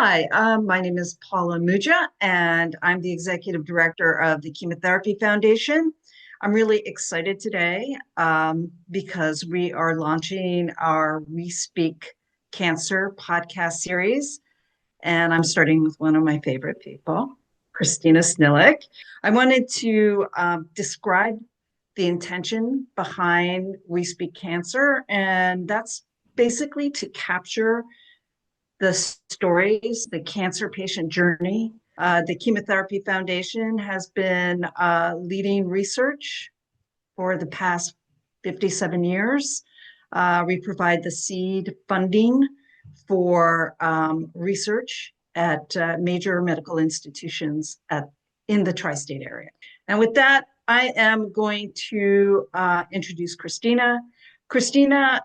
Hi, my name is Paola Muggia, and I'm the Executive Director of the Chemotherapy Foundation. I'm really excited today because we are launching our We Speak Cancer podcast series, and I'm starting with one of my favorite people, Christina Snylyk. I wanted to describe the intention behind We Speak Cancer, and that's basically to capture the stories, the cancer patient journey. The Chemotherapy Foundation has been leading research for the past 57 years. We provide the seed funding for research at major medical institutions in the tri-state area. And with that, I am going to introduce Christina. Christina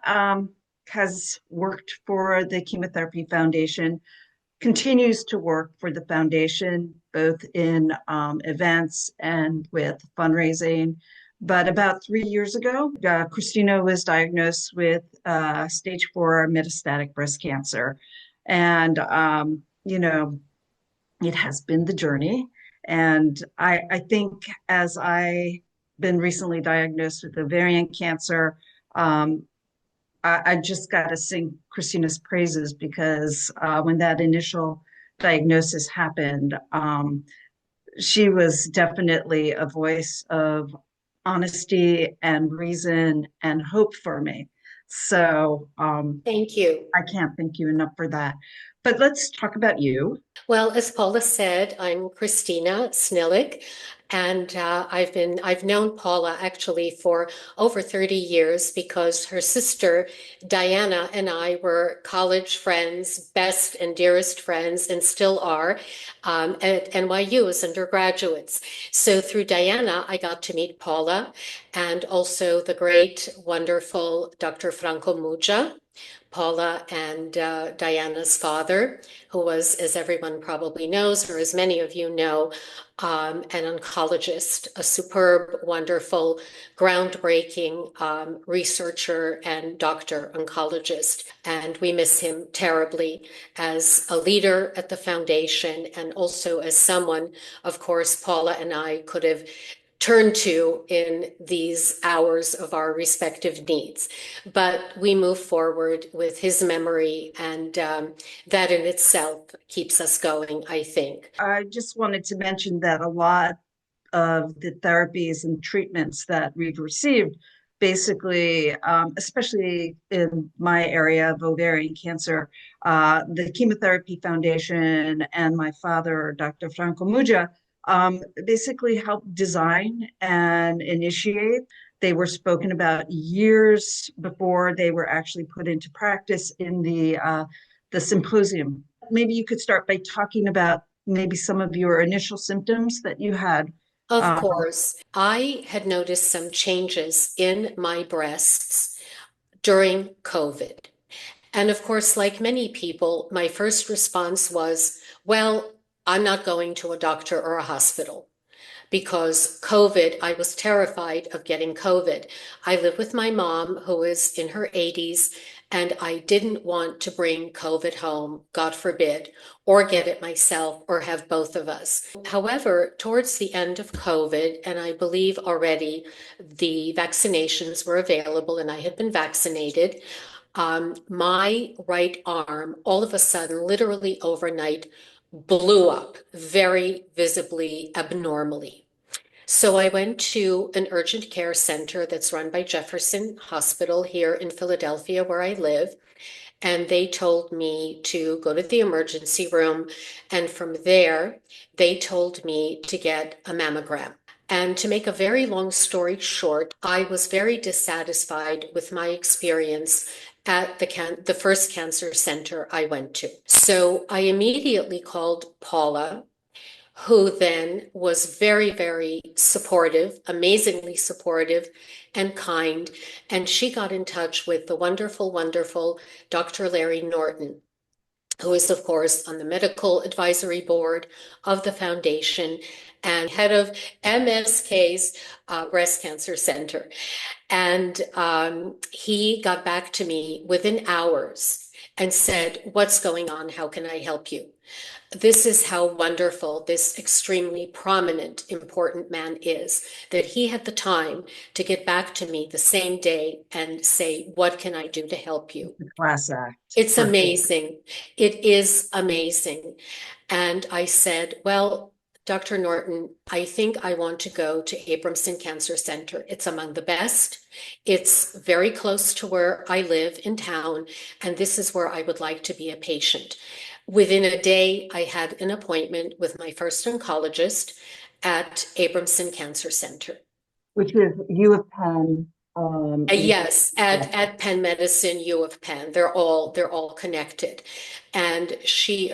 has worked for the Chemotherapy Foundation, continues to work for the foundation, both in events and with fundraising. But about 3 years ago, Christina was diagnosed with stage 4 metastatic breast cancer. And, it has been the journey. And I think as I've been recently diagnosed with ovarian cancer, I just got to sing Christina's praises because when that initial diagnosis happened, she was definitely a voice of honesty and reason and hope for me. So Thank you. I can't thank you enough for that. But let's talk about you. Well, as Paula said, I'm Christina Snylyk, and I've known Paula actually for over 30 years because her sister Diana and I were college friends, best and dearest friends, and still are at NYU as undergraduates. So through Diana, I got to meet Paula and also the great, wonderful Dr. Franco Muggia. Paula and Diana's father, who was, as everyone probably knows, or as many of you know, an oncologist, a superb, wonderful, groundbreaking researcher and doctor oncologist. And we miss him terribly as a leader at the foundation and also as someone, of course, Paula and I could have turn to in these hours of our respective needs. But we move forward with his memory, and that in itself keeps us going, I think. I just wanted to mention that a lot of the therapies and treatments that we've received, basically, especially in my area of ovarian cancer, the Chemotherapy Foundation and my father, Dr. Franco Muggia, basically helped design and initiate. They were spoken about years before they were actually put into practice in the symposium. Maybe you could start by talking about maybe some of your initial symptoms that you had. Of course, I had noticed some changes in my breasts during COVID. And of course, like many people, my first response was, well, I'm not going to a doctor or a hospital because COVID, I was terrified of getting COVID. I live with my mom, who is in her 80s, and I didn't want to bring COVID home, God forbid, or get it myself or have both of us. However, towards the end of COVID, and I believe already the vaccinations were available and I had been vaccinated, my right arm all of a sudden, literally overnight, blew up very visibly, abnormally. So I went to an urgent care center that's run by Jefferson Hospital here in Philadelphia, where I live. And they told me to go to the emergency room. And from there, they told me to get a mammogram. And to make a very long story short, I was very dissatisfied with my experience at the first cancer center I went to. So I immediately called Paula, who then was very, very supportive, amazingly supportive and kind. And she got in touch with the wonderful, wonderful Dr. Larry Norton, who is, of course, on the medical advisory board of the foundation and head of MSK's Breast Cancer Center. And he got back to me within hours and said, "What's going on? How can I help you?" This is how wonderful this extremely prominent, important man is, that he had the time to get back to me the same day and say, "What can I do to help you?" The class act It's for sure. amazing. It is amazing. And I said, "Well, Dr. Norton, I think I want to go to Abramson Cancer Center. It's among the best. It's very close to where I live in town, and this is where I would like to be a patient." Within a day, I had an appointment with my first oncologist at Abramson Cancer Center. Which is U of Penn. Yes, at Penn Medicine, U of Penn. They're all connected. And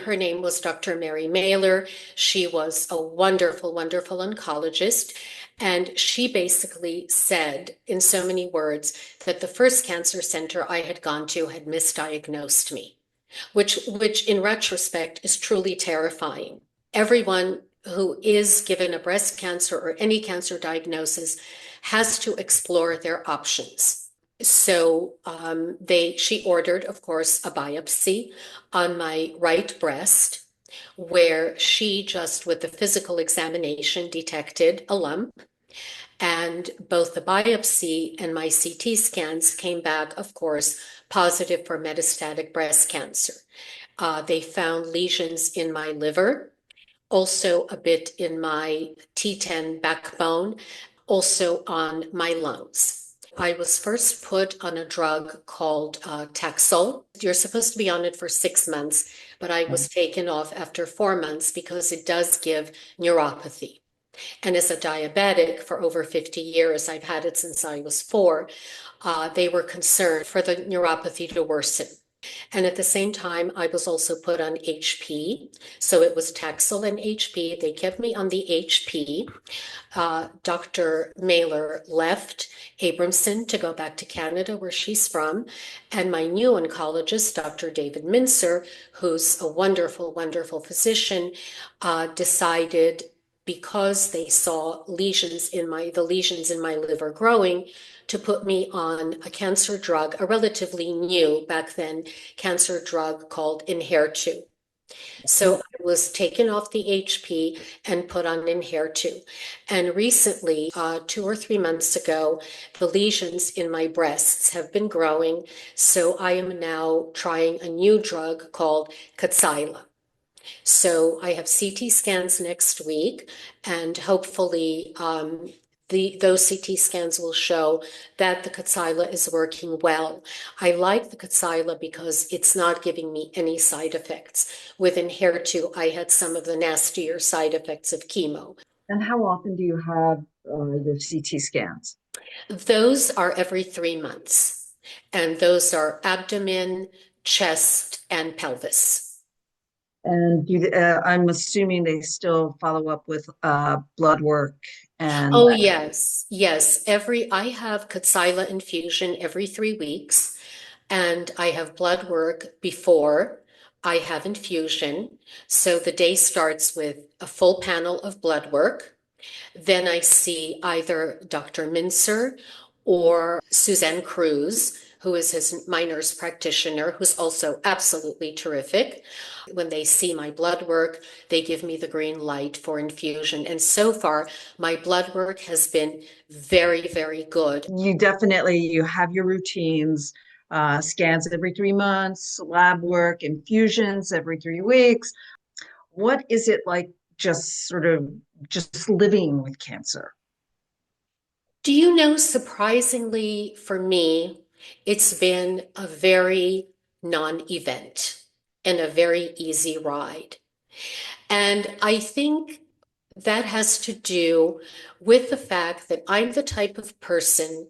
her name was Dr. Mary Mailer. She was a wonderful, wonderful oncologist. And she basically said in so many words that the first cancer center I had gone to had misdiagnosed me, which in retrospect is truly terrifying. Everyone who is given a breast cancer or any cancer diagnosis has to explore their options. So she ordered, of course, a biopsy on my right breast, where she just, with the physical examination, detected a lump. And both the biopsy and my CT scans came back, of course, positive for metastatic breast cancer. They found lesions in my liver, also a bit in my T10 backbone, also on my lungs. I was first put on a drug called Taxol. You're supposed to be on it for 6 months, but I was taken off after 4 months because it does give neuropathy. And as a diabetic for over 50 years, I've had it since I was 4, they were concerned for the neuropathy to worsen. And at the same time, I was also put on HP. So it was Taxol and HP. They kept me on the HP. Dr. Mailer left Abramson to go back to Canada, where she's from. And my new oncologist, Dr. David Mincer, who's a wonderful, wonderful physician, decided, because they saw the lesions in my liver growing, to put me on a cancer drug, a relatively new back then cancer drug called unheard. So I was taken off the HP and put on unheard. And recently, 2 or 3 months ago, the lesions in my breasts have been growing. So I am now trying a new drug called Kadcyla. So I have CT scans next week, and hopefully those CT scans will show that the Kadcyla is working well. I like the Kadcyla because it's not giving me any side effects. With Enhertu, I had some of the nastier side effects of chemo. And how often do you have your CT scans? Those are every 3 months, and those are abdomen, chest, and pelvis. And I'm assuming they still follow up with blood work and Oh, yes, yes. I have Kadcyla infusion every 3 weeks, and I have blood work before I have infusion. So the day starts with a full panel of blood work. Then I see either Dr. Mincer or Suzanne Cruz, who is my nurse practitioner, who's also absolutely terrific. When they see my blood work, they give me the green light for infusion. And so far, my blood work has been very, very good. you have your routines, scans every 3 months, lab work, infusions every 3 weeks. What is it like just living with cancer? Do you know, surprisingly for me, it's been a very non-event and a very easy ride. And I think that has to do with the fact that I'm the type of person,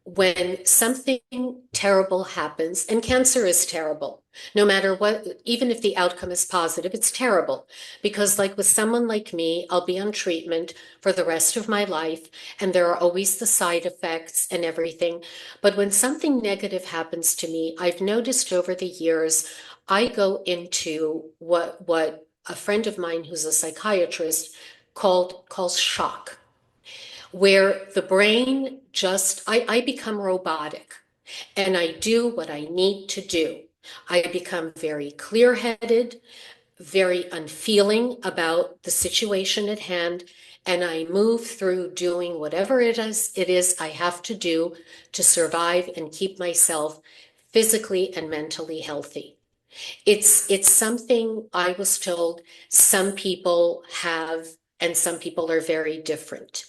when something terrible happens, and cancer is terrible, no matter what, even if the outcome is positive, it's terrible. Because, like with someone like me, I'll be on treatment for the rest of my life, and there are always the side effects and everything. But when something negative happens to me, I've noticed over the years, I go into what a friend of mine who's a psychiatrist called shock, where the brain just, I become robotic and I do what I need to do. I become very clear-headed, very unfeeling about the situation at hand, and I move through doing whatever it is I have to do to survive and keep myself physically and mentally healthy. It's something I was told some people have, and some people are very different.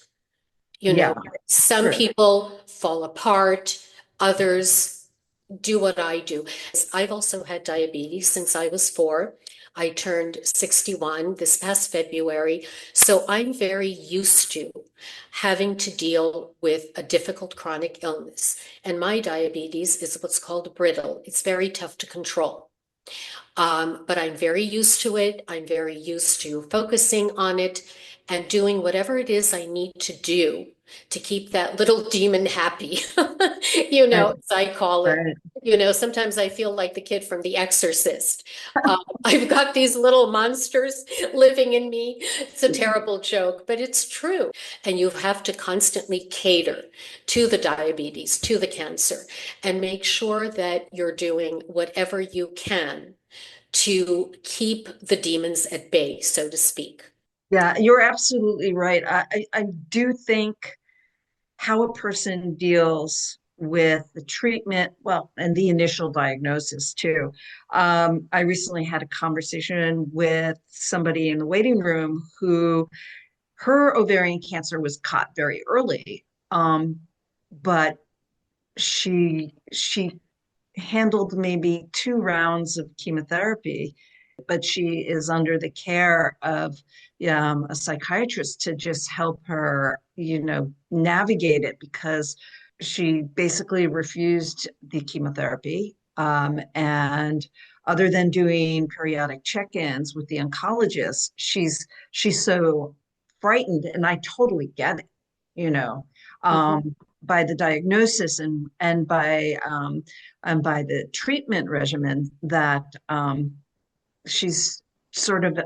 You Yeah, know, some sure. people fall apart, others do what I do. I've also had diabetes since I was 4. I turned 61 this past February. So I'm very used to having to deal with a difficult chronic illness. And my diabetes is what's called brittle. It's very tough to control. But I'm very used to it. I'm very used to focusing on it and doing whatever it is I need to do to keep that little demon happy, Right, as I call it. right. Sometimes I feel like the kid from The Exorcist. I've got these little monsters living in me. It's a terrible joke, but it's true. And you have to constantly cater to the diabetes, to the cancer, and make sure that you're doing whatever you can to keep the demons at bay, so to speak. Yeah, you're absolutely right. I do think how a person deals with the treatment, well, and the initial diagnosis too. I recently had a conversation with somebody in the waiting room who her ovarian cancer was caught very early, but she handled maybe 2 rounds of chemotherapy, but she is under the care of a psychiatrist to just help her, navigate it because she basically refused the chemotherapy. And other than doing periodic check-ins with the oncologist, she's so frightened, and I totally get it, you know, Mhm. by the diagnosis and by the treatment regimen that she's sort of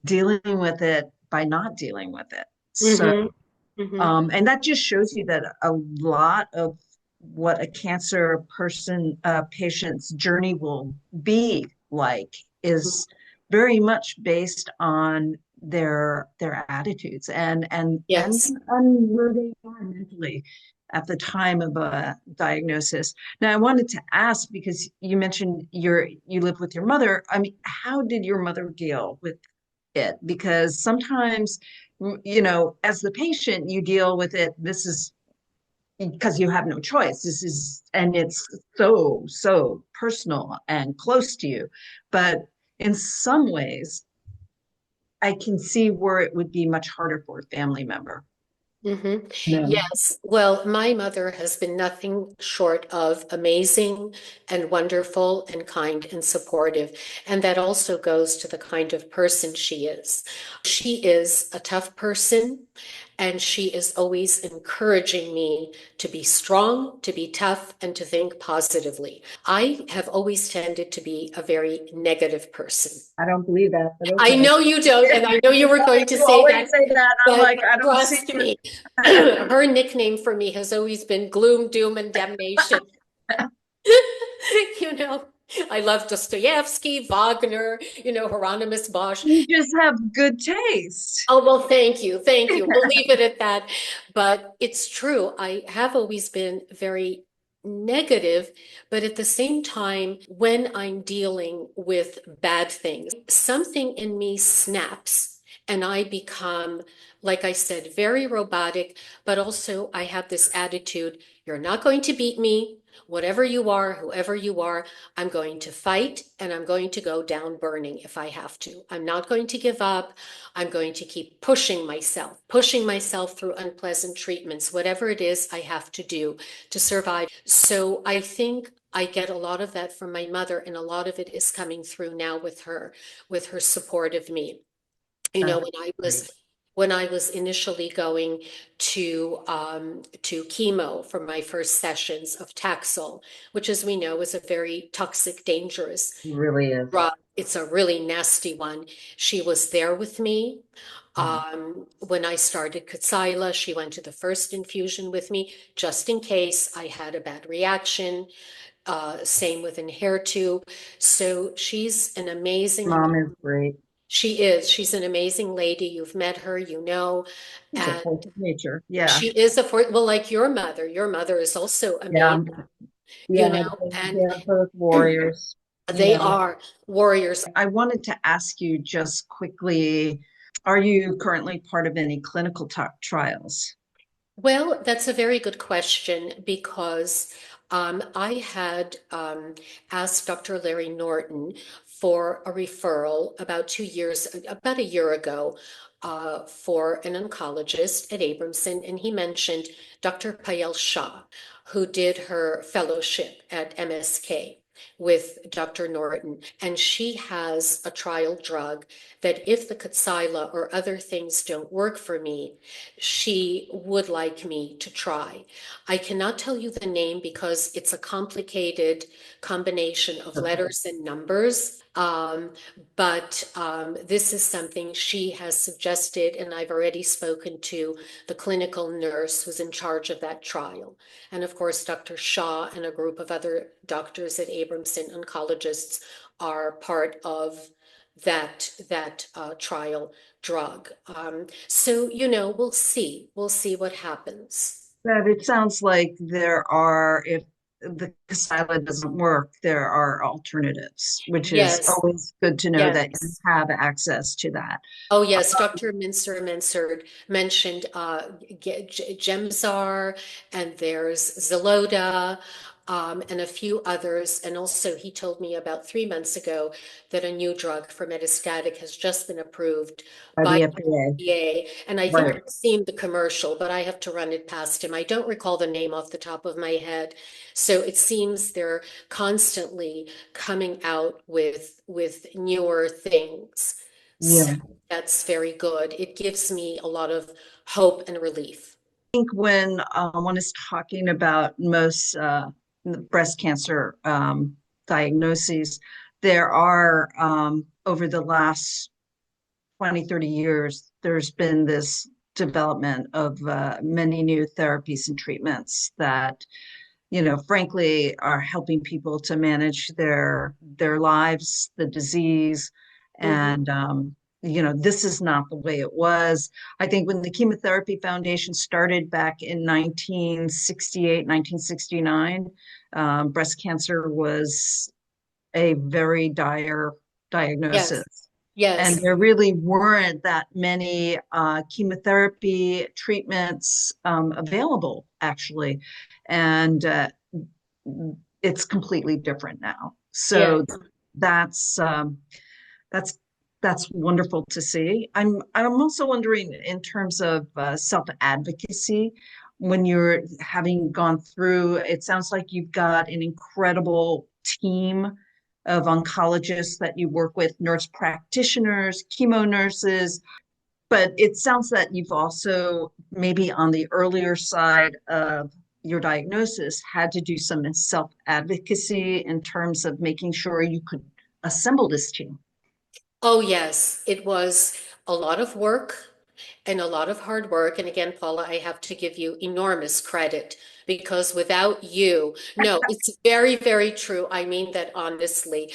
dealing with it by not dealing with it. So, Mhm. Mhm. and that just shows you that a lot of what a cancer patient's journey will be like is very much based on their attitudes and Yes. where they are mentally at the time of a diagnosis. Now, I wanted to ask because you mentioned you live with your mother. I mean, how did your mother deal with it? Because sometimes, as the patient, you deal with it. This is because you have no choice. And it's so personal and close to you. But in some ways, I can see where it would be much harder for a family member. No. Yes. Well, my mother has been nothing short of amazing and wonderful and kind and supportive. And that also goes to the kind of person she is. She is a tough person, and she is always encouraging me to be strong, to be tough, and to think positively. I have always tended to be a very negative person. I don't believe that, but I okay. know you don't, and I know you were going to You say always that, say that. I'm but like, I don't see trust me, her nickname for me has always been gloom, doom, and damnation. it. You know, I love Dostoevsky, Wagner, Hieronymus Bosch. You just have good taste. Oh, well, thank you. Thank you. We'll leave it at that. But it's true. I have always been very negative, but at the same time, when I'm dealing with bad things, something in me snaps and I become, like I said, very robotic, but also I have this attitude, you're not going to beat me. Whatever you are, whoever you are, I'm going to fight and I'm going to go down burning if I have to. I'm not going to give up. I'm going to keep pushing myself through unpleasant treatments, whatever it is I have to do to survive. So I think I get a lot of that from my mother, and a lot of it is coming through now with her support of me. That's When I great. was initially going to chemo for my first sessions of Taxol, which, as we know, is a very toxic, dangerous It really is. drug. It's a really nasty one. She was there with me. Mhm. When I started Kadcyla, she went to the first infusion with me, just in case I had a bad reaction. Same with unheard. So she's an Mom is great. she is. She's an amazing lady. You've met her, you know, She's a and force of nature. Yeah. she is well, like your mother. Your mother is also Yeah. amazing, you Yeah. know, and They're both warriors. they Yeah. are warriors. I wanted to ask you just quickly, are you currently part of any clinical trials? Well, that's a very good question because I had asked Dr. Larry Norton for a referral about a year ago, for an oncologist at Abramson, and he mentioned Dr. Payal Shah, who did her fellowship at MSK with Dr. Norton, and she has a trial drug that if the Kadcyla or other things don't work for me, she would like me to try. I cannot tell you the name because it's a complicated combination of Okay. letters and numbers. But this is something she has suggested, and I've already spoken to the clinical nurse who's in charge of that trial. And of course, Dr. Shaw and a group of other doctors at Abramson, oncologists, are part of that trial drug. So, we'll see. We'll see what happens. But it sounds like there are, if the Casila doesn't work, there are alternatives, which is Yes, always good to know that you yes. have access to that. Oh, yes. Dr. Mincer mentioned Gemzar, and there's Xeloda, and a few others. And also, he told me about 3 months ago that a new drug for metastatic has just been approved By by the the FDA. FDA. And I think Right. I've seen the commercial, but I have to run it past him. I don't recall the name off the top of my head. So it seems they're constantly coming out with newer things. So Yeah. that's very good. It gives me a lot of hope and relief. Think when one is talking about most breast cancer diagnoses, there are over the last 20, 30 years, there's been this development of many new therapies and treatments that, frankly, are helping people to manage their lives, the disease, Mhm. and this is not the way it was. I think when the Chemotherapy Foundation started back in 1968, 1969, breast cancer was a very dire Yes, diagnosis. And yes, there really weren't that many chemotherapy treatments available, actually. And it's completely different now. So yes. that's that's that's wonderful to see. I'm also wondering in terms of self advocacy, when you're having gone through, it sounds like you've got an incredible team of oncologists that you work with, nurse practitioners, chemo nurses, but it sounds that you've also maybe on the earlier side of your diagnosis had to do some self advocacy in terms of making sure you could assemble this team. Oh, yes. It was a lot of work and a lot of hard work. And again, Paula, I have to give you enormous credit because without you, no, it's very, very true. I mean that honestly,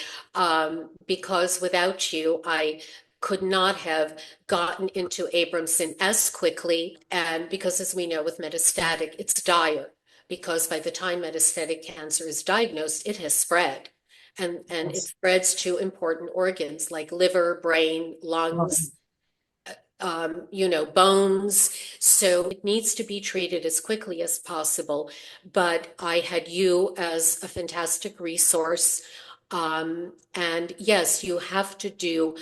because without you, I could not have gotten into Abramson as quickly. And because, as we know, with metastatic, it's dire because by the time metastatic cancer is diagnosed, it has spread. And it Yes. spreads to important organs like liver, brain, lungs, bones. So it needs to be treated as quickly as possible. But I had you as a fantastic resource. And yes, you have to do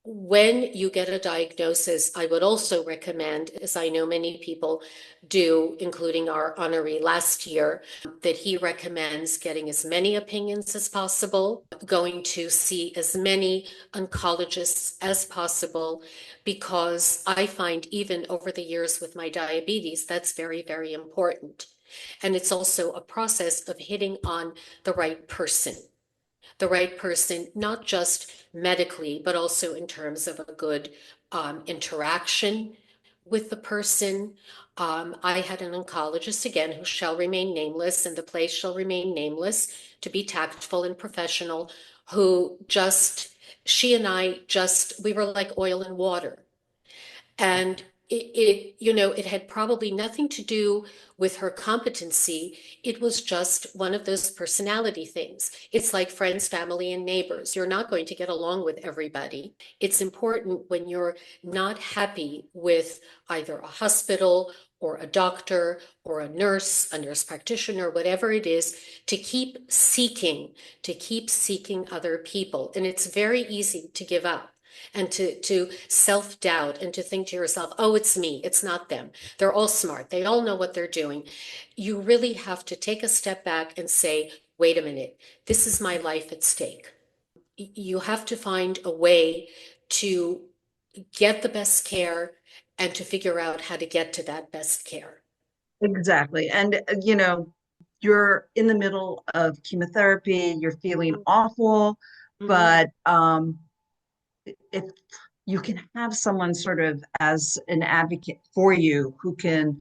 when you get a diagnosis, I would also recommend, as I know many people do, including our honoree last year, that he recommends getting as many opinions as possible, going to see as many oncologists as possible, because I find even over the years with my diabetes, that's very, very important. And it's also a process of hitting on the right person the right person, not just medically, but also in terms of a good interaction with the person. I had an oncologist, again, who shall remain nameless, and the place shall remain nameless to be tactful and professional, who just, she and I just, we were like oil and water. And it had probably nothing to do with her competency. It was just one of those personality things. It's like friends, family, and neighbors. You're not going to get along with everybody. It's important when you're not happy with either a hospital or a doctor or a nurse practitioner, whatever it is, to keep seeking other people. And it's very easy to give up and to self-doubt and to think to yourself, oh, it's me, it's not them. They're all smart. They all know what they're doing. You really have to take a step back and say, wait a minute, this is my life at stake. You have to find a way to get the best care and to figure out how to get to that best care. Exactly. And, you're in the middle of chemotherapy, you're feeling awful, Mhm. but if you can have someone sort of as an advocate for you who can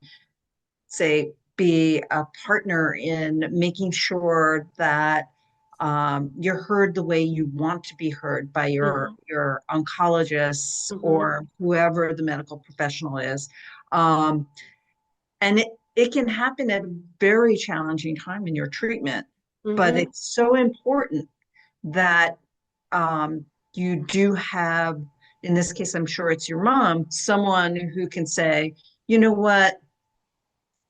say be a partner in making sure that you're heard the way you want to be heard by Mhm. your oncologists Mhm. or whoever the medical professional is. Um, and it can happen at a very challenging time in your treatment, but Mhm. it's so important that you do have, in this case, I'm sure it's your mom, someone who can say, you know what,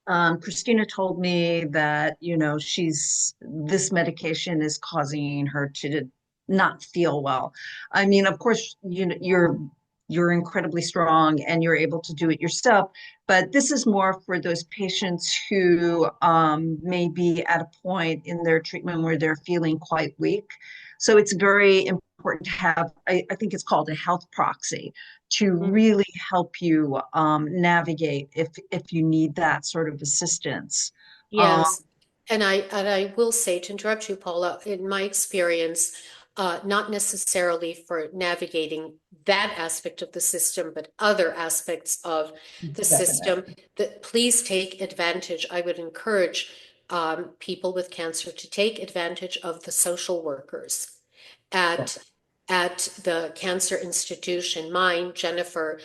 Christina told me that, this medication is causing her to not feel well. I mean, of course, you're incredibly strong and you're able to do it yourself, but this is more for those patients who may be at a point in their treatment where they're feeling quite weak. So it's very important to have, I think it's called a health proxy, to Mhm. really help you navigate if you need that sort of assistance. Um, Yes. And I will say, to interrupt you, Paula, in my experience, not necessarily for navigating that aspect of the system, but other aspects of the system, Definitely. that please take advantage. I would encourage people with cancer to take advantage of the social workers at at the cancer institution. Mine, Jennifer,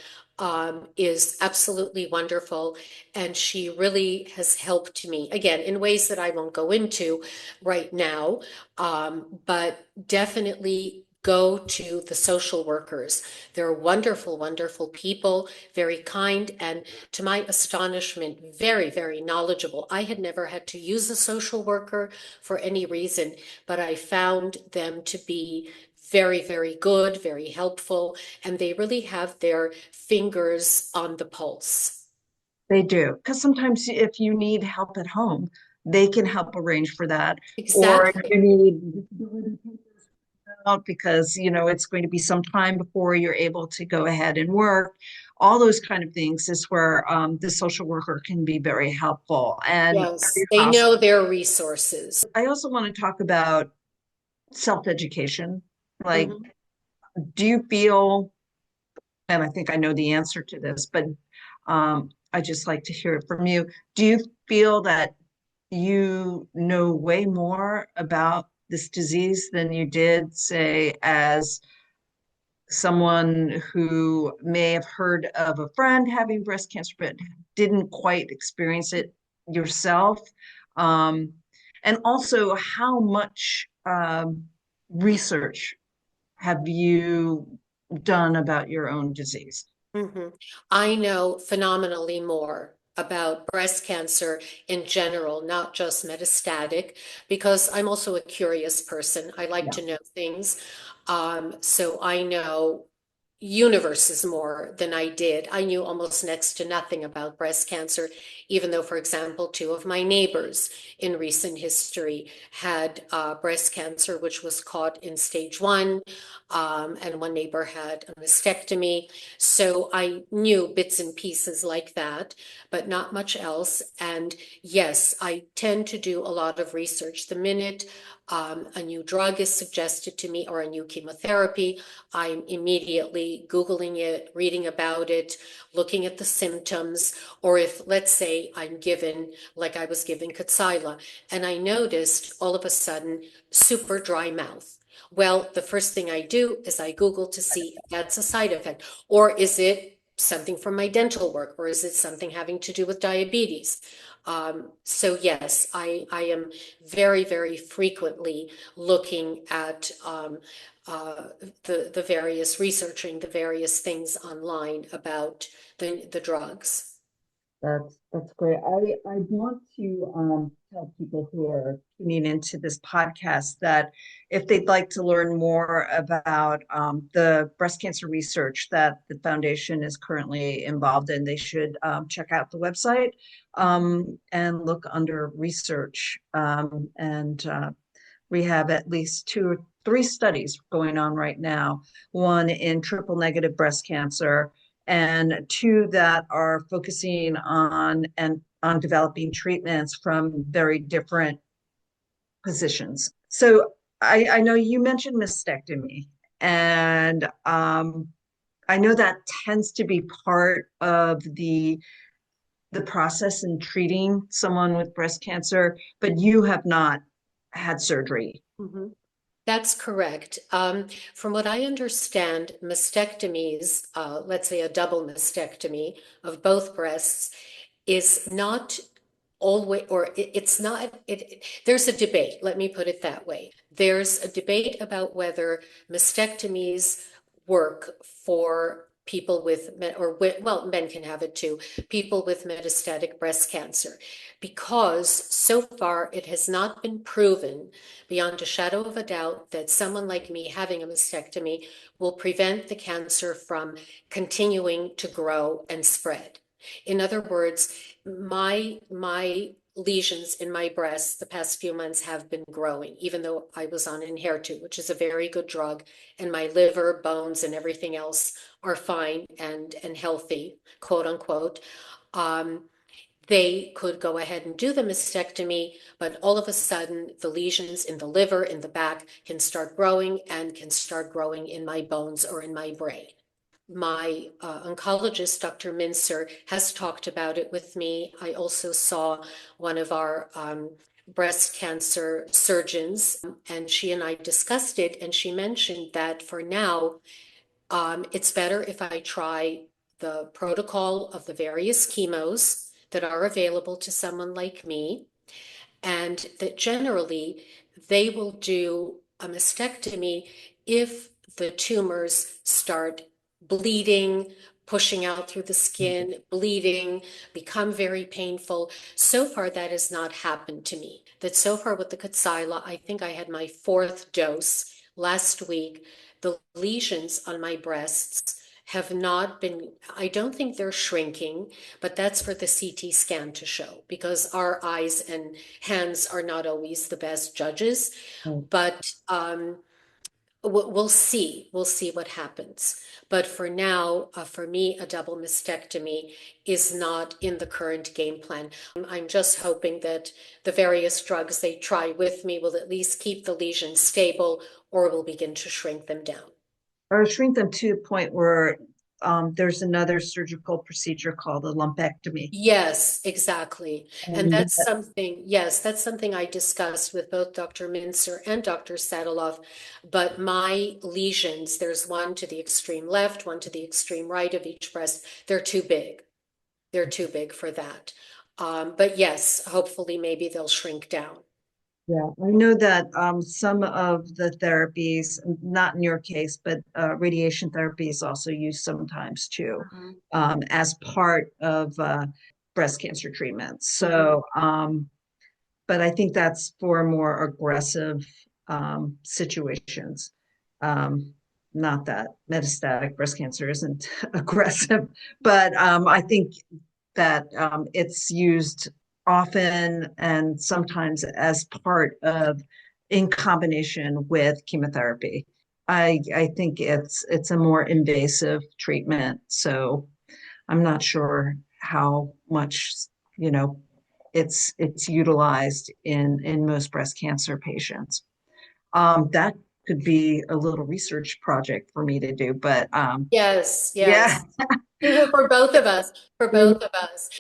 is absolutely wonderful, and she really has helped me again in ways that I won't go into right now, but definitely go to the social workers. They're wonderful, wonderful people, very kind, and to my astonishment, very, very knowledgeable. I had never had to use a social worker for any reason, but I found them to be very, very good, very helpful, and they really have their fingers on the pulse. They do, because sometimes if you need help at home, they can help arrange for that. Or Exactly. you need out because it's going to be some time before you're able to go ahead and work. All those kind of things is where the social worker can be very helpful and Yes, very they powerful. know their resources. I also want to talk about self-education. Like, Mhm. do you feel, and I think I know the answer to this, but I just like to hear it from you. Do you feel that you know way more about this disease than you did, say, as someone who may have heard of a friend having breast cancer but didn't quite experience it yourself? Um, and also, how much research have you done about your own disease? Mhm. I know phenomenally more about breast cancer in general, not just metastatic, because I'm also a curious person. I like Yeah. to know things. So I know universes more than I did. I knew almost next to nothing about breast cancer, even though, for example, two of my neighbors in recent history had breast cancer, which was caught in stage one, and one neighbor had a mastectomy. So I knew bits and pieces like that, but not much else. And yes, I tend to do a lot of research. The minute a new drug is suggested to me or a new chemotherapy, I'm immediately Googling it, reading about it, looking at the symptoms, or if, let's say, I'm given, like I was given Kadcyla, and I noticed all of a sudden super dry mouth. Well, the first thing I do is I Google to see if that's a side effect, or is it something from my dental work, or is it something having to do with diabetes? So yes, I am very, very frequently looking at the various researching the various things online about the drugs. That's great. I want to tell people who are tuning into this podcast that if they'd like to learn more about the breast cancer research that the foundation is currently involved in, they should check out the website and look under research. And we have at least two or three studies going on right now, one in triple negative breast cancer and two that are focusing on developing treatments from very different positions. So I know you mentioned mastectomy, and I know that tends to be part of the process in treating someone with breast cancer, but you have not had surgery. Mhm. That's correct. From what I understand, mastectomies, let's say a double mastectomy of both breasts, is not always, or it's not, there's a debate, let me put it that way. There's a debate about whether mastectomies work for people with, well, men can have it too, people with metastatic breast cancer, because so far it has not been proven beyond a shadow of a doubt that someone like me having a mastectomy will prevent the cancer from continuing to grow and spread. In other words, my lesions in my breasts the past few months have been growing, even though I was on unheard, which is a very good drug, and my liver, bones, and everything else are fine and healthy, quote unquote. Um, they could go ahead and do the mastectomy, but all of a sudden the lesions in the liver, in the back, can start growing and can start growing in my bones or in my brain. My oncologist, Dr. Mincer, has talked about it with me. I also saw one of our breast cancer surgeons, and she and I discussed it, and she mentioned that for now, it's better if I try the protocol of the various chemos that are available to someone like me, and that generally they will do a mastectomy if the tumors start bleeding, pushing out through the skin, bleeding, become very painful. So far, that has not happened to me. That so far with the Kadcyla, I think I had my fourth dose last week. The lesions on my breasts have not been, I don't think they're shrinking, but that's for the CT scan to show, because our eyes and hands are not always the best judges. But we'll see. We'll see what happens. But for now, for me, a double mastectomy is not in the current game plan. I'm just hoping that the various drugs they try with me will at least keep the lesions stable or will begin to shrink them down. Or shrink them to a point where there's another surgical procedure called a lumpectomy. Yes, exactly. And And that's something, yes, that's something I discussed with both Dr. Mincer and Dr. Sadalov. But my lesions, there's one to the extreme left, one to the extreme right of each breast. They're too big. They're too big for that. But yes, hopefully maybe they'll shrink down. yeah, I know that some of the therapies, not in your case, but radiation therapy is also used sometimes too, Mhm. as part of breast cancer treatment. Mhm. So, but I think that's for more aggressive situations. Um, Not that metastatic breast cancer isn't aggressive, but I think that it's used often and sometimes as part of in combination with chemotherapy. I think it's a more invasive treatment, so I'm not sure how much you know it's utilized in most breast cancer patients. That could be a little research project for me to do, but Yes, yeah. yes. For both of us, for Mm. both of us.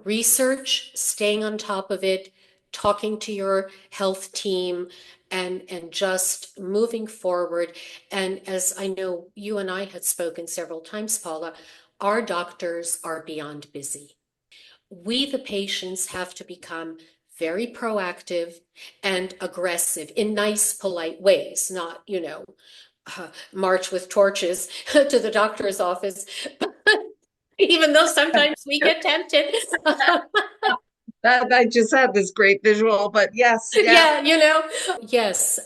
Research, staying on top of it, talking to your health team, and just moving forward. And as I know you and I had spoken several times, Paula, our doctors are beyond busy. We, the patients, have to become very proactive and aggressive in nice, polite ways, not, march with torches to the doctor's office, even though sometimes we get tempted. That I just had this great visual, but yes, yeah, Yeah, yes,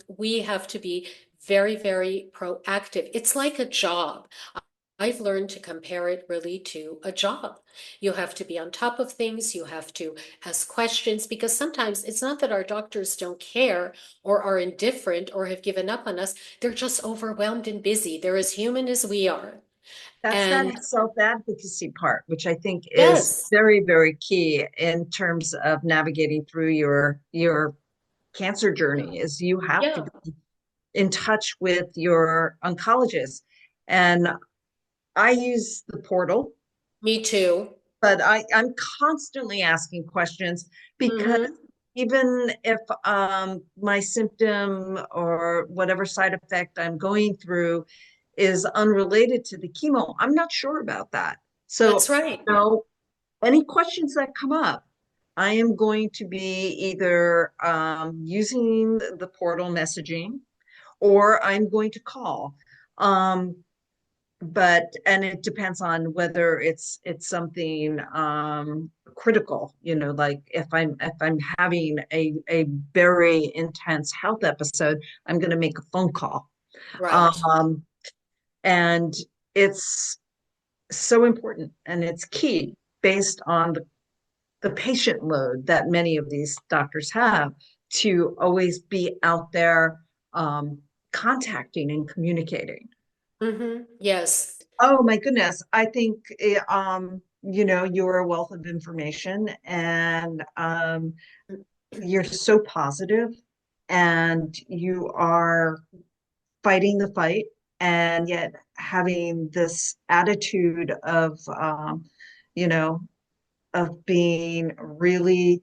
we have to be very, very proactive. It's like a job. I've learned to compare it really to a job. You have to be on top of things, you have to ask questions, because sometimes it's not that our doctors don't care or are indifferent or have given up on us. They're just overwhelmed and busy. They're as human as we are. that's that And self-advocacy part, which I think is yes, very, very key in terms of navigating through your cancer journey, is you have to yeah, be in touch with your oncologist. And I use the portal, me too. but I'm constantly asking questions because Hmm. even if my symptom or whatever side effect I'm going through is unrelated to the chemo, I'm not sure about that. That's So, right. any questions that come up, I am going to be either using the portal messaging or I'm going to call. Um, but and it depends on whether it's something critical, like if I'm having a very intense health episode, I'm going to make a phone call. Right. um and it's so important, and it's key based on the patient load that many of these doctors have, to always be out there contacting and communicating. Yes. Oh my goodness. I think you're a wealth of information, and you're so positive, and you are fighting the fight, and yet having this attitude you know of being really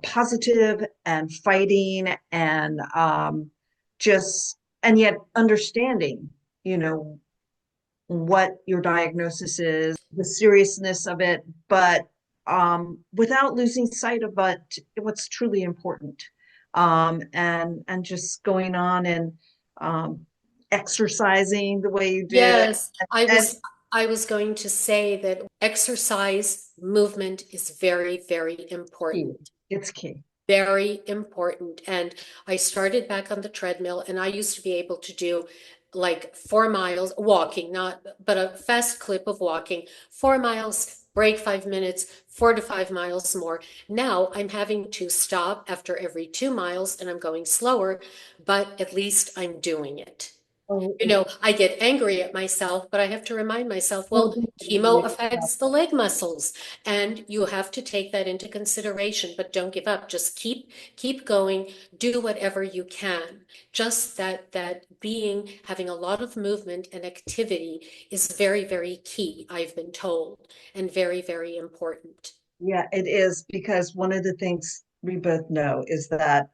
positive and fighting, and just and yet understanding, you know what your diagnosis is, the seriousness of it, but without losing sight of what's truly important. And just going on and um, exercising the way you did. Yes. I And was I was going to say that exercise movement is very, very key. important. It's key. Very important. And I started back on the treadmill, and I used to be able to do like 4 miles walking, not but a fast clip of walking, 4 miles, break 5 minutes, 4 to 5 miles more. Now I'm having to stop after every 2 miles and I'm going slower, but at least I'm doing it. Oh, it's I get angry at myself, but I have to remind myself, so well, chemo deeply. affects the leg muscles, and you have to take that into consideration, but don't give up. Just keep going, do whatever you can. Just that having a lot of movement and activity is very, very key, I've been told, and very, very important. Yeah, it is, because one of the things we both know is that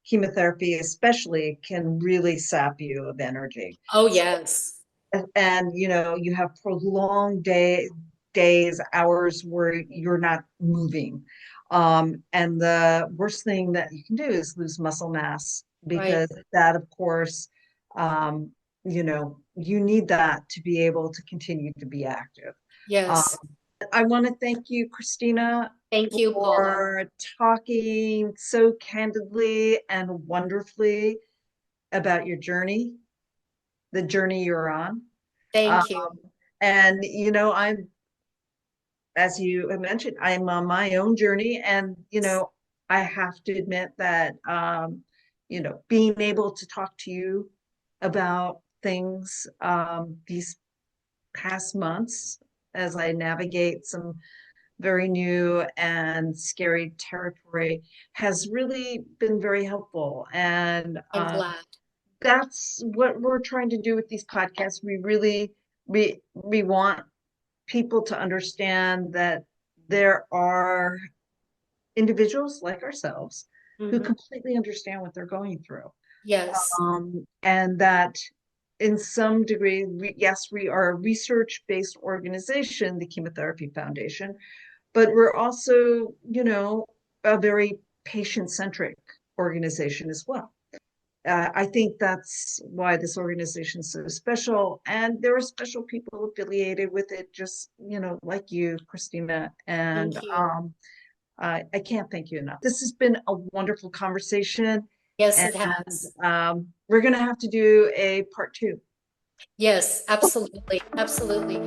chemotherapy, especially, can really sap you of energy. Oh, So, yes. and you have prolonged days, hours where you're not moving. And the worst thing that you can do is lose muscle mass, Right. because that, of course, you need that to be able to continue to be active. Um, Yes. I want to thank you, Christina, Thank you, Paula. for talking so candidly and wonderfully about your journey, the journey you're on. Um, Thank you. and, as you have mentioned, I'm on my own journey. And, I have to admit that, being able to talk to you about things these past months, as I navigate some very new and scary territory has really been very helpful. And I'm glad. that's what we're trying to do with these podcasts. We want people to understand that there are individuals like ourselves who Mhm. completely understand what they're going through. Yes. And that in some degree, yes, we are a research-based organization, the Chemotherapy Foundation, but we're also, a very patient-centric organization as well. I think that's why this organization is so special. And there are special people affiliated with it, just, like you, Christina. And Thank you. I can't thank you enough. This has been a wonderful conversation. Yes, And it has. we're going to have to do a part two. Yes, absolutely. Absolutely.